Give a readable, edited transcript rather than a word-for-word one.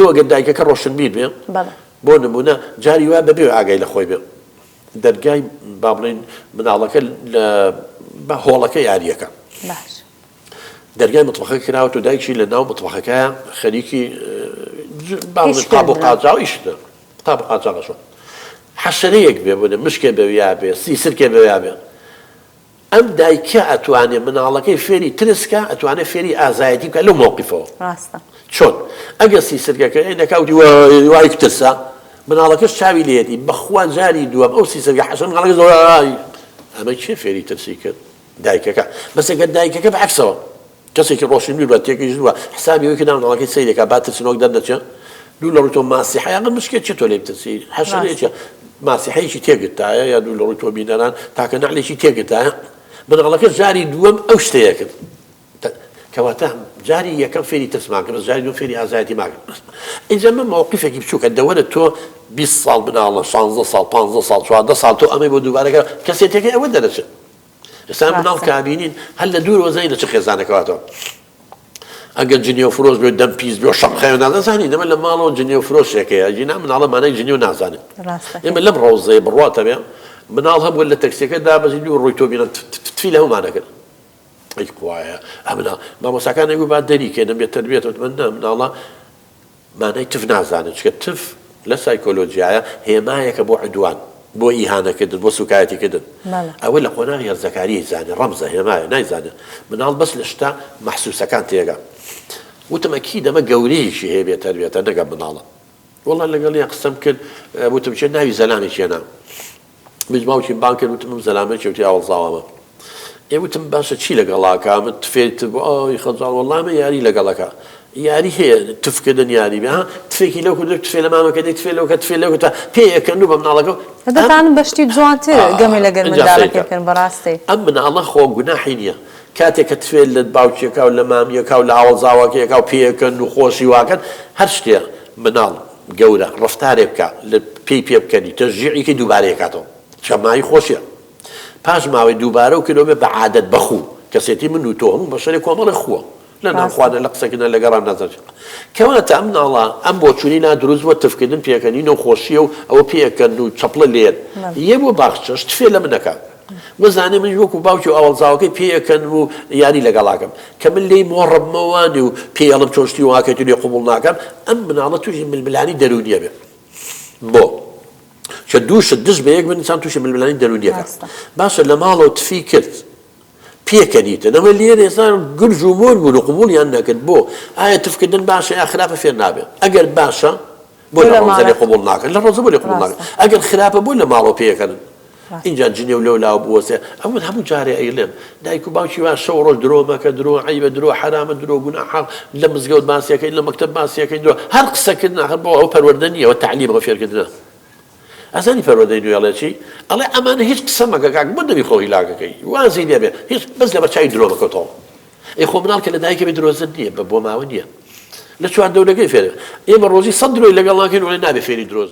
تۆ ئەگەر دایکەکە ڕۆشنبیر بێ بۆ نمونە جاری وا بەبێ ئاگای لە خۆی بێ دەرگای با بڵێن مناڵەکە بە هۆڵەکە یاریەکە دەرگای متبەخە کراوە و دایکی لە ناو متبەخەکەیە خەریکی قاب و قاچاو ئیشتە قاب و قاچاقەشە حەشەرەیەک بێ بۆ مشکێ بەویا بێ سیسرکێ بەویا بێ ئەم دایکە ئەتوانێت مناڵەکەی فێری ترسکە ئەتوانێت فێری ئازایەتی بکە لەو مۆقیفەوە چۆن ئەگەر سیسرگەکە نەکاوتی وای ترسە مناڵەکەش چاوی لێتی بەخوا جاری دووەم ئەو سیسرگە حەشەر مناڵەکە زۆرایی ئەمە چێ فێری ترسی کرد دایکەکە بەس ئەگەر دایکەکە بەعکسەوە کەسێکی ڕۆشنبیر بە تێکەش دووە حسابی ئەوەی کە مناڵەکەی سەیرێکە با ترسنۆک دەردەچێت دوو لە ڕووی تۆ ماسیحەیە ئەگەر مشکێت چێ تۆ لێ بترسی حەشەرەیەکە ماسیحەیەکی تێگرتایە یا دوو لە ڕووی تۆ بینەران تاکە نەعلێکی تێگرتایە مناڵەکە جاری دووەم ئەو شتەیە کرد کەواتە جاری یەکەم فێری ترسمان کرد جاری دووەم فێری ئازایەتی ماکرد ئینجا من مەوقیفێکی بچووکە دەوەرە تۆ 20 ساڵ بناڵە 16 ساڵ 15 ساڵ 14 ساڵ تۆ ئەمەی بۆ دووبارەکە کەسێتێکی ئەوە دەرەچێت ئێستا مناڵ کابینین هەر لە دوور وەزای لە چ خێزانەکەواتەوە ئەگەر جنێ و فرۆش بێ دەم پیس بێ و شەق خەیە نازانانی دەمە لە ماڵەوە جنێ و فرۆشێکەیە ژینا مناڵە مانای جنێ و نازانێت ئێمە لەم ڕۆزەیە بڕواتە بێ مناڵ هەبووە لە تەکسیەکە دابەزی دوو ڕووی تۆ بینن تفی لە هەمومانەکرد ئەی کوایە ئەمنا مامۆساکانی گوت با دەریکێنم بێت تەربیەتەوە من مناڵە مانای تف نازانێت چکە تف لە سایکۆلۆجیایە هێمایەکە بۆ عدوان بۆ ئیهانەکردن بۆ سوکایەتیکردن ئەوە لە قۆناغی هەرزەکاری زانێ ڕەمزە هێمایە نایزانێت مناڵ بەس لە شتا مەحسووسەکان تێگا وتم ئەکی دەمە گەورەیەکی هەیە بێت تەربیەتە نەگەم مناڵە وەڵا لەگەڵ یان قسەم کرد وتم چێ ناوی زەلامێکی هێنا باوکی بان کرد وتم زەلامێکی وتی ئاوەڵزاوامە وتم باشە چی لەگەڵاکە من تفێت بۆ ئەوی خەجاڵ وەڵامە یاری لەگەڵەکە یاری هەیە تفکردن یاری بێ تفێکی لەو کرد تفێ لە مامەکە دەی تفێ لەوکە تفێ لەوکە تا پێیەکەن و بە مناڵەکە دەتانم بەشتی جوانتر گەمەی لەگەر منداڵەکەکەن بەڕاستی ئەم مناڵە خۆ گوناحی نییە کاتێک کە تفێت لە باوکیەکە و لە مامیەکە و لە ئاوەڵزاوەکەیەکە و پێیەکەن و خۆشی واکەن هەر شتێ مناڵ گەورە ڕفتارێ بکە لە پێی پێ بکەنی تەشجیعێکی دووبارەیەکاتەوە شەمایی خۆشیە پاش ماوەی دووبارە و کردەوە بە عادەت بەخوو کەسێتی من و تۆ هەموو بەشەری کۆمەڵی خووە لە ناوخوانە لە قسەکردن لە گەڕان نەزەر کەواتە ئەم مناڵە ئەم بۆچوونی نا دروست بووە تفکردن پێکەنینەوە خۆشیە و ئەوە پێکەن و چەپڵە لێن یە بۆ باخچەش تفێ لە منەکە وەزانێ من وەکو باوکی و ئاوەڵزاوەکەی پێکەن و یاری لەگەڵاکەم کە من لێی مۆڕەبمەوانی و پێڵم چۆشتی واکەتی لێ قبوڵ ناکەم ئەم مناڵە تووشی ململانی دەرونیە بێ بۆ کە دووشت دش بە یەک بنیسان تووشی ململانی دەرونیەکە باشە لە ماڵەوە تفی کرد پێکەنیتە نەوە لێرە ئێستا گرژ و مۆر بوون و قبوڵیان نەکرد بۆ ئایا تفکردن باشە یا خراپە فێر نابێت ئەگەر باشە بۆ لە ڕۆزە لێ قبوڵ ناکەن لە ڕۆزە بۆ لێ قبوڵ ناکەن ئەگەر خراپە بۆ لە ماڵەوە پێکەن اینجا جنێ و لەولاو بووەسێ ئەو من هەموو جارێ ئەیڵێم دایک و باوکی وا شەو ڕۆژ درۆ مەکە درۆ عەیبە درۆ حرامە درۆ گوناحە لە مزگەوت باسیەکەی لە مەکتەب باسیەکەی درۆ هەر قسەکردن ئاخر بۆ ئەو پەروەردە نییە ئەوە تەعلیمە فێرکردنە ئەزانی پەروەردەی نوێڵێ چی ئەڵێ ئەمانە هیچ قسە مەکە کاک بۆ دەبی خۆی لاگەکەی وازی لێبێ هیچ بەس لەبەر چای درۆ مەکەوتەوە ئەی خۆ مناڵ کە لە دایکە بێ درۆزن نییە بە بۆ ماوە نییە لە چواردەولەکەی فێرە ئێمە ڕۆژی 100 درۆی لەگەڵ ناکەین وڵێ نابێ فێری درۆز